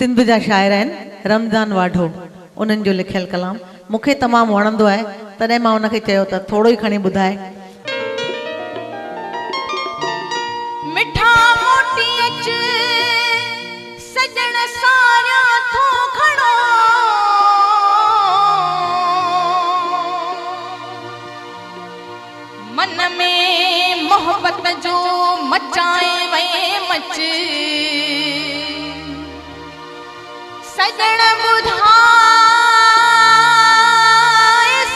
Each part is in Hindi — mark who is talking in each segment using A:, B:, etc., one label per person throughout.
A: सिंध जा शाइर आहिनि रमज़ान वाढो, उन्हनि जो लिखियल कलाम मूंखे तमामु वणंदो आहे, तॾहिं मां उनखे चयो त थोरो ई खणी ॿुधाए।
B: मिठा मोटी अच सजण सारिया थो खणो, मन में मोहब्बत जो मचाए वे मच, सजण ॿुधाए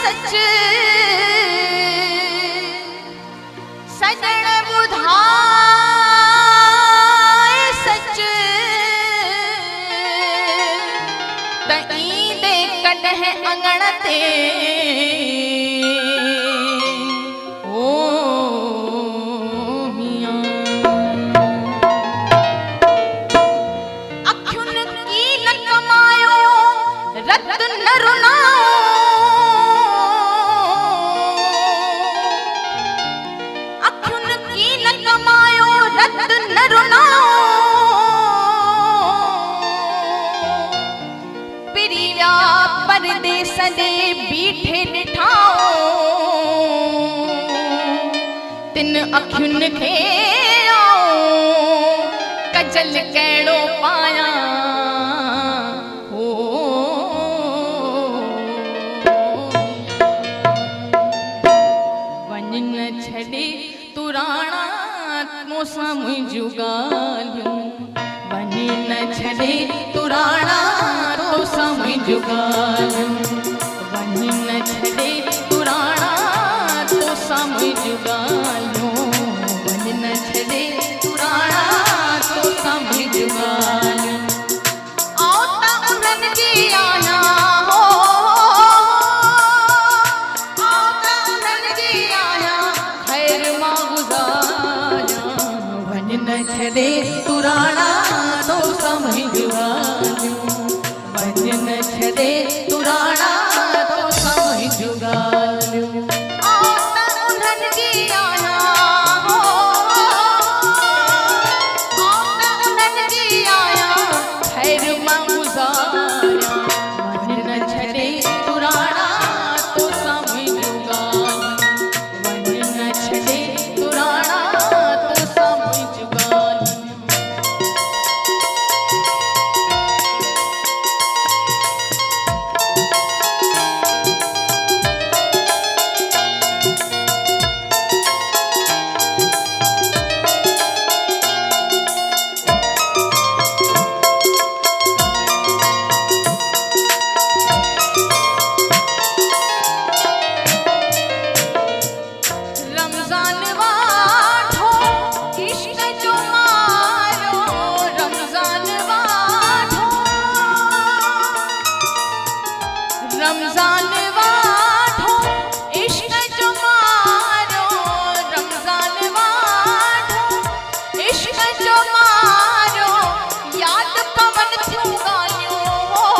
B: सच, सजण ॿुधाए सच, त ईंदे कॾहिं अङण ते ओ मियां, अखियुनि की न कमायो रत न रुनाओ, अखियुनि की न कमायो रत न रुनाओ, पिरिया परदेस दे बीठे ॾिठाओ, तिन अखियुनि खे आओ कजल कहिड़ो पायां हो, वञ न छॾे तुराणा मूंसां मुंहिंजूं ॻाल्हियूं, वञ न छॾे तुराणा तोसां मुंहिंजूं ॻाल्हियूं, वञ न छॾे तुराणा तोसां मुंहिंजूं ॻाल्हियूं, वञ न छॾे तुराणा तोसां मुंहिंजूं ॻाल्हियूं, आओ त उन्हनि जी आहियां हो, आओ त उन्हनि जी आहियां ख़ैर मां गुज़ारियां, वञ न छॾे तुराणा तोसां मुंहिंजूं ॻाल्हियूं, वञ न छॾे तुराणा तोसां मुंहिंजूं ॻाल्हियूं, आओ त उन्हनि जी आहियां हो, आओ त उन्हनि जी आहियां ख़ैर मां गुज़ारियां, वञ न छॾे तुराणा तोसां मुंहिंजूं ॻाल्हियूं, वञ न छॾे तुराणा तोसां मुंहिंजूं ॻाल्हियूं। रमज़ान वाठो इश्क जो मारो, रमज़ान वाठो, रमज़ान वाठो इश्क जो मारो, रमज़ान वाठो इश्क जो मारो, याद पवन थियूं ॻाल्हियूं हो,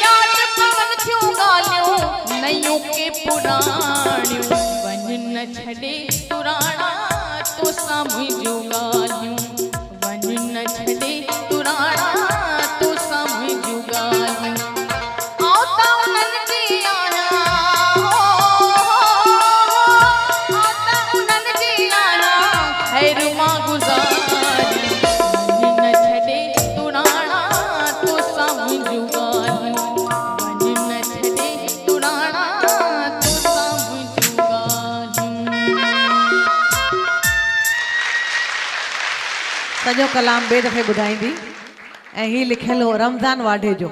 B: याद पवन थियूं ॻाल्हियूं नयूं के पुराणियूं, वञ न छॾे तुराणा तोसां मुंहिंजूं ॻाल्हियूं, वञ न छॾे तुराणा तोसां मुंहिंजूं ॻाल्हियूं, आओ त उन्हनि जी आहियां हो, आओ त उन्हनि जी आहियां ख़ैर मां गुज़ारियां, वञ न छॾे तुराणा तोसां मुंहिंजूं ॻाल्हियूं, वञ न छॾे तुराणा तोसां मुंहिंजूं ॻाल्हियूं।
A: सॼो कलाम ॿिए दफ़े ॿुधाईंदी, ऐं हीउ लिखियल हो रमज़ान वाढे जो।